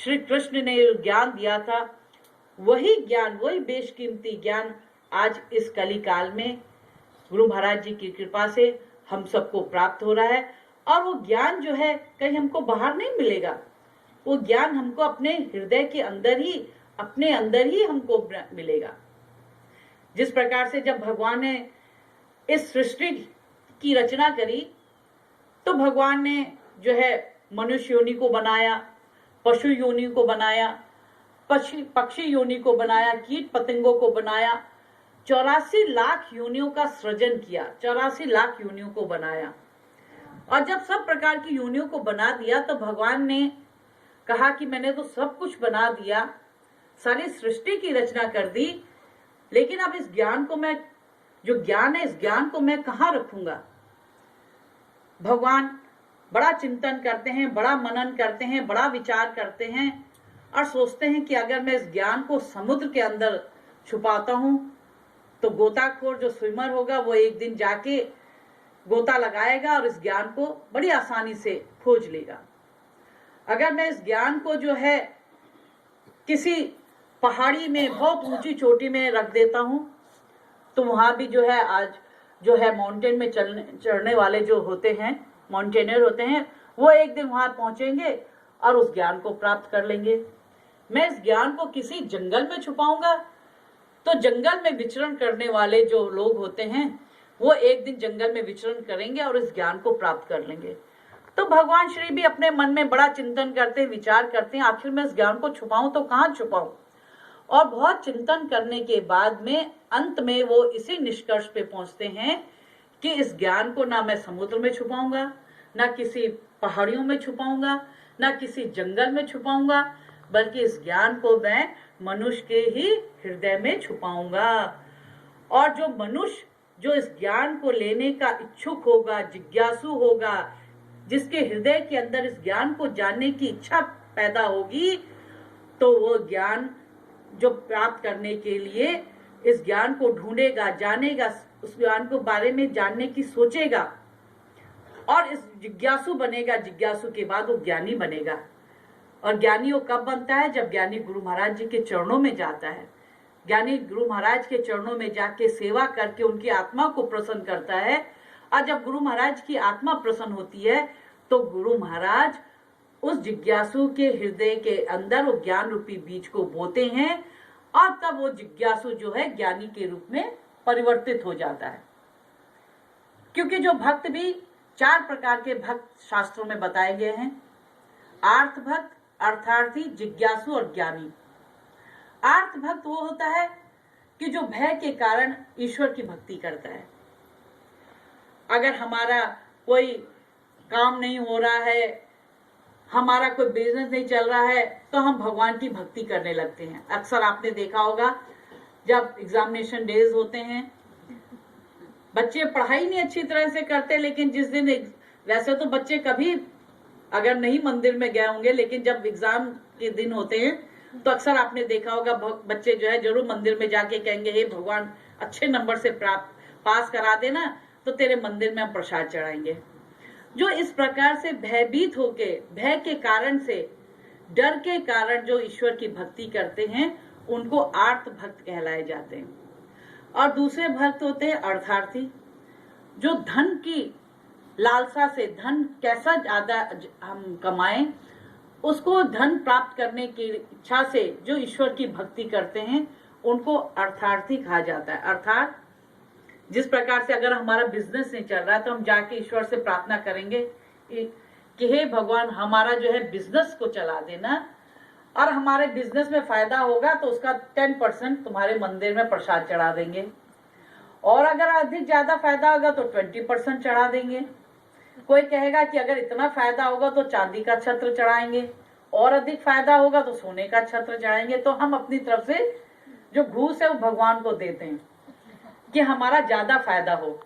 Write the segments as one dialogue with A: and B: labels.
A: श्री कृष्ण ने ज्ञान दिया था, वही ज्ञान, वही बेशकीमती ज्ञान आज इस कली काल में गुरु महाराज जी की कृपा से हम सबको प्राप्त हो रहा है। और वो ज्ञान जो है कहीं हमको बाहर नहीं मिलेगा, वो ज्ञान हमको अपने हृदय के अंदर ही, अपने अंदर ही हमको मिलेगा। जिस प्रकार से जब भगवान ने इस सृष्टि की रचना करी तो भगवान ने जो है मनुष्य योनि को बनाया, पशु योनि को बनाया, पक्षी योनि को बनाया, कीट पतंगों को बनाया, 84 लाख योनियों का सृजन किया, 84 लाख योनियों को बनाया। और जब सब प्रकार की योनियों को बना दिया तो भगवान ने कहा कि मैंने तो सब कुछ बना दिया, सारी सृष्टि की रचना कर दी, लेकिन अब इस ज्ञान को मैं, जो ज्ञान है, इस ज्ञान को मैं कहाँ रखूंगा। भगवान बड़ा चिंतन करते हैं, बड़ा मनन करते हैं, बड़ा विचार करते हैं और सोचते हैं कि अगर मैं इस ज्ञान को समुद्र के अंदर छुपाता हूं तो गोताखोर जो स्विमर होगा वो एक दिन जाके गोता लगाएगा और इस ज्ञान को बड़ी आसानी से खोज लेगा। अगर मैं इस ज्ञान को जो है किसी पहाड़ी में, बहुत ऊंची चोटी में रख देता हूं तो वहां भी जो है आज जो है माउंटेन में चढ़ने वाले जो होते हैं, माउंटेनियर होते हैं, वो एक दिन वहां पहुंचेंगे और उस ज्ञान को प्राप्त कर लेंगे। मैं इस ज्ञान को किसी जंगल में छुपाऊंगा तो जंगल में विचरण करने वाले जो लोग होते हैं वो एक दिन जंगल में विचरण करेंगे और इस ज्ञान को प्राप्त कर लेंगे। तो भगवान श्री भी अपने मन में बड़ा चिंतन करते हैं, विचार करते हैं, आखिर मैं इस ज्ञान को छुपाऊं तो कहां छुपाऊं। और बहुत चिंतन करने के बाद में अंत में वो इसी निष्कर्ष पे पहुंचते हैं कि इस ज्ञान को ना मैं समुद्र में छुपाऊंगा, ना किसी पहाड़ियों में छुपाऊंगा, ना किसी जंगल में छुपाऊंगा, बल्कि इस ज्ञान को मैं मनुष्य के ही हृदय में छुपाऊंगा। और जो मनुष्य जो इस ज्ञान को लेने का इच्छुक होगा, जिज्ञासु होगा, जिसके हृदय के अंदर इस ज्ञान को जानने की इच्छा पैदा होगी, तो वो ज्ञान जो प्राप्त करने के लिए इस ज्ञान को ढूंढेगा, जानेगा, उस ज्ञान को बारे में जानने की सोचेगा और इस जिज्ञासु बनेगा। जिज्ञासु के बाद वो ज्ञानी बनेगा। और ज्ञानी वो कब बनता है? जब ज्ञानी गुरु महाराज जी के चरणों में जाता है। ज्ञानी गुरु महाराज के चरणों में जाके सेवा करके उनकी आत्मा को प्रसन्न करता है। और जब गुरु महाराज की आत्मा प्रसन्न होती है तो गुरु महाराज उस जिज्ञासु के हृदय के अंदर वो ज्ञान रूपी बीज को बोते हैं और तब वो जिज्ञासु जो है ज्ञानी के रूप में परिवर्तित हो जाता है। क्योंकि जो भक्त भी 4 प्रकार के भक्त शास्त्रों में बताए गए हैं, आर्थ भक्त, अर्थार्थी, जिज्ञासु और ज्ञानी। आर्थ भक्त वो होता है कि जो भय के कारण ईश्वर की भक्ति करता है। अगर हमारा कोई काम नहीं हो रहा है, हमारा कोई बिजनेस नहीं चल रहा है, तो हम भगवान की भक्ति करने लगते हैं। अक्सर आपने देखा होगा जब एग्जामिनेशन डेज होते हैं, बच्चे पढ़ाई नहीं अच्छी तरह से करते, लेकिन जिस दिन, वैसे तो बच्चे कभी अगर नहीं मंदिर में गए होंगे, लेकिन जब एग्जाम के दिन होते हैं तो अक्सर आपने देखा होगा बच्चे जो है जरूर मंदिर में जाके कहेंगे, हे भगवान अच्छे नंबर से पास करा देना, तो तेरे मंदिर में हम प्रसाद चढ़ाएंगे। जो इस प्रकार से भयभीत होके, भय के कारण से, डर के कारण जो ईश्वर की भक्ति करते हैं उनको आर्त भक्त कहलाए जाते हैं। और दूसरे भक्त होते हैं अर्थार्थी, जो धन की लालसा से, धन कैसा ज्यादा हम कमाएं, उसको धन प्राप्त करने की इच्छा से जो ईश्वर की भक्ति करते हैं उनको अर्थार्थी कहा जाता है। अर्थात जिस प्रकार से अगर हमारा बिजनेस नहीं चल रहा है तो हम जाके ईश्वर से प्रार्थना करेंगे कि हे भगवान हमारा जो है बिजनेस को चला देना, और हमारे बिजनेस में फायदा होगा तो उसका 10% तुम्हारे मंदिर में प्रसाद चढ़ा देंगे, और अगर अधिक ज्यादा फायदा होगा तो 20% चढ़ा देंगे। कोई कहेगा कि अगर इतना फायदा होगा तो चांदी का छत्र चढ़ाएंगे, और अधिक फायदा होगा तो सोने का छत्र चढ़ाएंगे। तो हम अपनी तरफ से जो घूस है वो भगवान को देते हैं कि हमारा ज्यादा फायदा हो।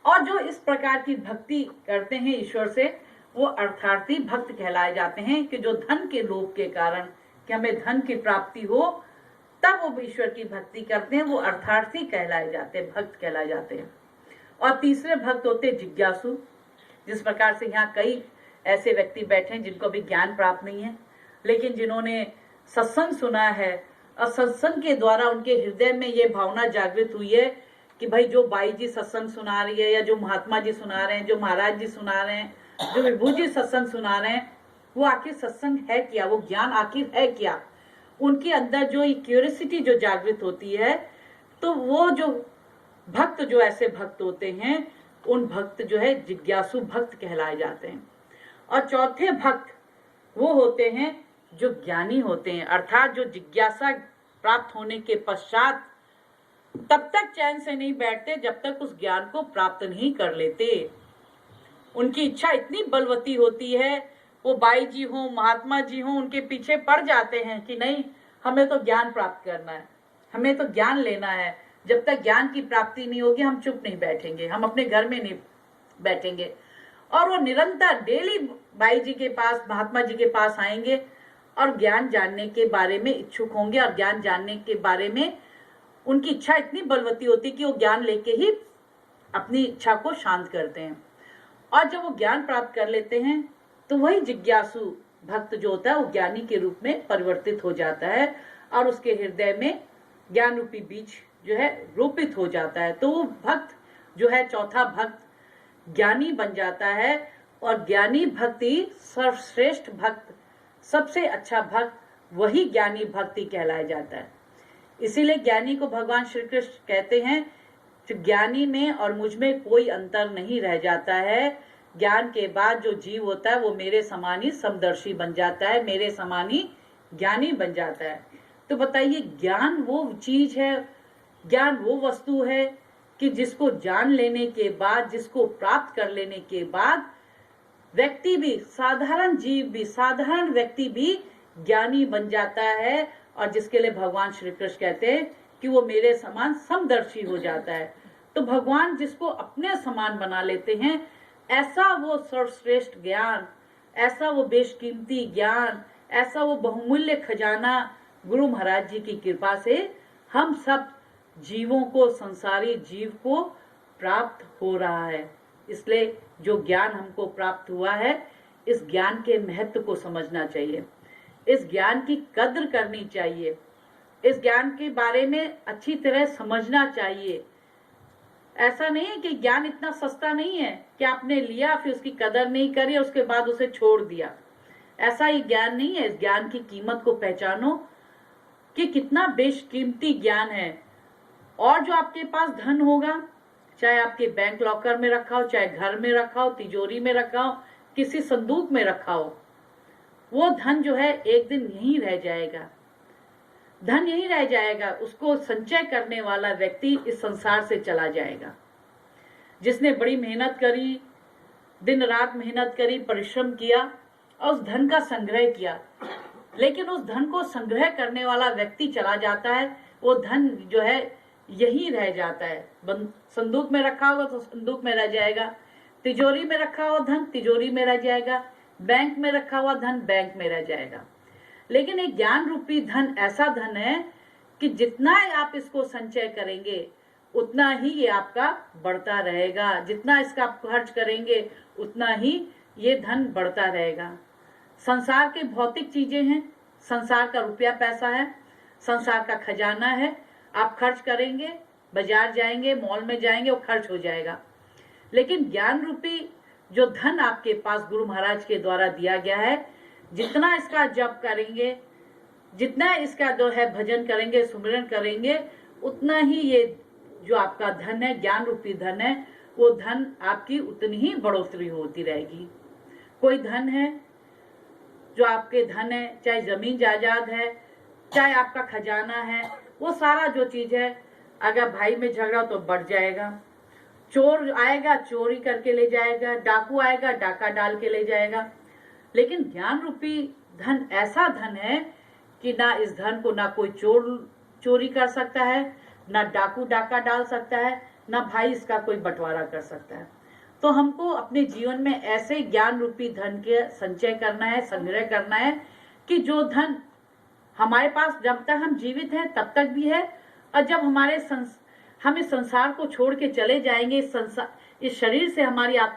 A: और जो इस प्रकार की भक्ति करते हैं ईश्वर से, वो अर्थार्थी भक्त कहलाए जाते हैं, कि जो धन के लोभ के कारण कि हमें धन की प्राप्ति हो तब वो ईश्वर की भक्ति करते हैं, वो अर्थार्थी कहलाए जाते हैं, भक्त कहलाए जाते हैं। और तीसरे भक्त होते हैं जिज्ञासु। जिस प्रकार से यहाँ कई ऐसे व्यक्ति बैठे हैं जिनको भी ज्ञान प्राप्त नहीं है, लेकिन जिन्होंने सत्संग सुना है और सत्संग के द्वारा उनके हृदय में ये भावना जागृत हुई है कि भाई जो बाई जी सत्संग सुना रही है, या जो महात्मा जी सुना रहे हैं, जो महाराज जी सुना रहे हैं, जो विभू जी सत्संग सुना रहे हैं, वो आखिर सत्संग है क्या, वो ज्ञान आखिर है क्या। उनके अंदर जो ये क्यूरियोसिटी जो जागृत होती है, तो वो जो भक्त, जो ऐसे भक्त होते हैं, उन भक्त जो है जिज्ञासु भक्त कहलाए जाते हैं। और चौथे भक्त वो होते हैं जो ज्ञानी होते हैं, अर्थात जो जिज्ञासा प्राप्त होने के पश्चात तब तक चैन से नहीं बैठते जब तक उस ज्ञान को प्राप्त नहीं कर लेते। उनकी इच्छा इतनी बलवती होती है, वो बाई जी हो, महात्मा जी हो, उनके पीछे पड़ जाते हैं कि नहीं, हमें तो ज्ञान प्राप्त करना है, हमें तो ज्ञान लेना है। जब तक ज्ञान की प्राप्ति नहीं होगी हम चुप नहीं बैठेंगे, हम अपने घर में नहीं बैठेंगे। और वो निरंतर डेली बाई जी के पास, महात्मा जी के पास आएंगे और ज्ञान जानने के बारे में इच्छुक होंगे, और ज्ञान जानने के बारे में उनकी इच्छा इतनी बलवती होती कि वो ज्ञान लेके ही अपनी इच्छा को शांत करते हैं। और जब वो ज्ञान प्राप्त कर लेते हैं तो वही जिज्ञासु भक्त जो होता है वो ज्ञानी के रूप में परिवर्तित हो जाता है, और उसके हृदय में ज्ञान रूपी बीज जो है रोपित हो जाता है। तो वो भक्त जो है, चौथा भक्त ज्ञानी बन जाता है। और ज्ञानी भक्ति सर्वश्रेष्ठ भक्त, सबसे अच्छा भक्त वही ज्ञानी भक्ति कहलाया जाता है। इसीलिए ज्ञानी को भगवान श्री कृष्ण कहते हैं कि ज्ञानी में और मुझ में कोई अंतर नहीं रह जाता है। ज्ञान के बाद जो जीव होता है वो मेरे समान ही समदर्शी बन जाता है, मेरे समान ही ज्ञानी बन जाता है। तो बताइए, ज्ञान वो चीज है, ज्ञान वो वस्तु है कि जिसको जान लेने के बाद, जिसको प्राप्त कर लेने के बाद व्यक्ति भी, साधारण जीव भी, साधारण व्यक्ति भी ज्ञानी बन जाता है, और जिसके लिए भगवान श्री कृष्ण कहते हैं कि वो मेरे समान समदर्शी हो जाता है। तो भगवान जिसको अपने समान बना लेते हैं, ऐसा वो सर्वश्रेष्ठ ज्ञान, ऐसा वो बेशकीमती ज्ञान, ऐसा वो बहुमूल्य खजाना गुरु महाराज जी की कृपा से हम सब जीवों को, संसारी जीव को प्राप्त हो रहा है। इसलिए जो ज्ञान हमको प्राप्त हुआ है, इस ज्ञान के महत्व को समझना चाहिए, इस ज्ञान की कद्र करनी चाहिए, इस ज्ञान के बारे में अच्छी तरह समझना चाहिए। ऐसा नहीं है कि ज्ञान इतना सस्ता नहीं है कि आपने लिया फिर उसकी कदर नहीं करी, उसके बाद उसे छोड़ दिया। ऐसा ही ज्ञान नहीं है। इस ज्ञान की कीमत को पहचानो कि कितना बेशकीमती ज्ञान है। और जो आपके पास धन होगा, चाहे आपके बैंक लॉकर में रखा हो, चाहे घर में रखा हो, तिजोरी में रखा हो, किसी संदूक में रखा हो, वो धन जो है एक दिन यहीं रह जाएगा, धन यहीं रह जाएगा। उसको संचय करने वाला व्यक्ति इस संसार से चला जाएगा। जिसने बड़ी मेहनत करी, दिन रात मेहनत करी, परिश्रम किया और उस धन का संग्रह किया, लेकिन उस धन को संग्रह करने वाला व्यक्ति चला जाता है, वो धन जो है यहीं रह जाता है। संदूक में रखा होगा तो संदूक में रह जाएगा, तिजोरी में रखा हुआ धन तिजोरी में रह जाएगा, बैंक में रखा हुआ धन बैंक में रह जाएगा। लेकिन एक ज्ञान रूपी धन ऐसा धन है कि जितना आप इसको संचय करेंगे उतना ही ये आपका बढ़ता रहेगा, जितना इसका आप खर्च करेंगे उतना ही ये धन बढ़ता रहेगा। संसार के भौतिक चीजें हैं, संसार का रुपया पैसा है, संसार का खजाना है। आप खर्च करेंगे, बाजार जाएंगे, मॉल में जाएंगे, वो खर्च हो जाएगा। लेकिन ज्ञान रूपी जो धन आपके पास गुरु महाराज के द्वारा दिया गया है, जितना इसका जप करेंगे, जितना इसका जो है भजन करेंगे, सुमिरन करेंगे, उतना ही ये जो आपका धन है, ज्ञान रूपी धन है, वो धन आपकी उतनी ही बढ़ोतरी होती रहेगी। कोई धन है जो आपके धन है, चाहे जमीन जायदाद है, चाहे आपका खजाना है, वो सारा जो चीज है, अगर भाई में झगड़ा तो बढ़ जाएगा, चोर आएगा चोरी करके ले जाएगा, डाकू आएगा डाका डाल के ले जाएगा। लेकिन ज्ञान रूपी धन ऐसा धन है कि ना इस धन को ना कोई चोर चोरी कर सकता है, ना डाकू डाका डाल सकता है, ना भाई इसका कोई बंटवारा कर सकता है। तो हमको अपने जीवन में ऐसे ज्ञान रूपी धन के संचय करना है, संग्रह करना है कि जो धन हमारे पास जब तक हम जीवित हैं तब तक भी है, और जब हम इस संसार को छोड़ के चले जाएंगे, इस शरीर से हमारी आत्मा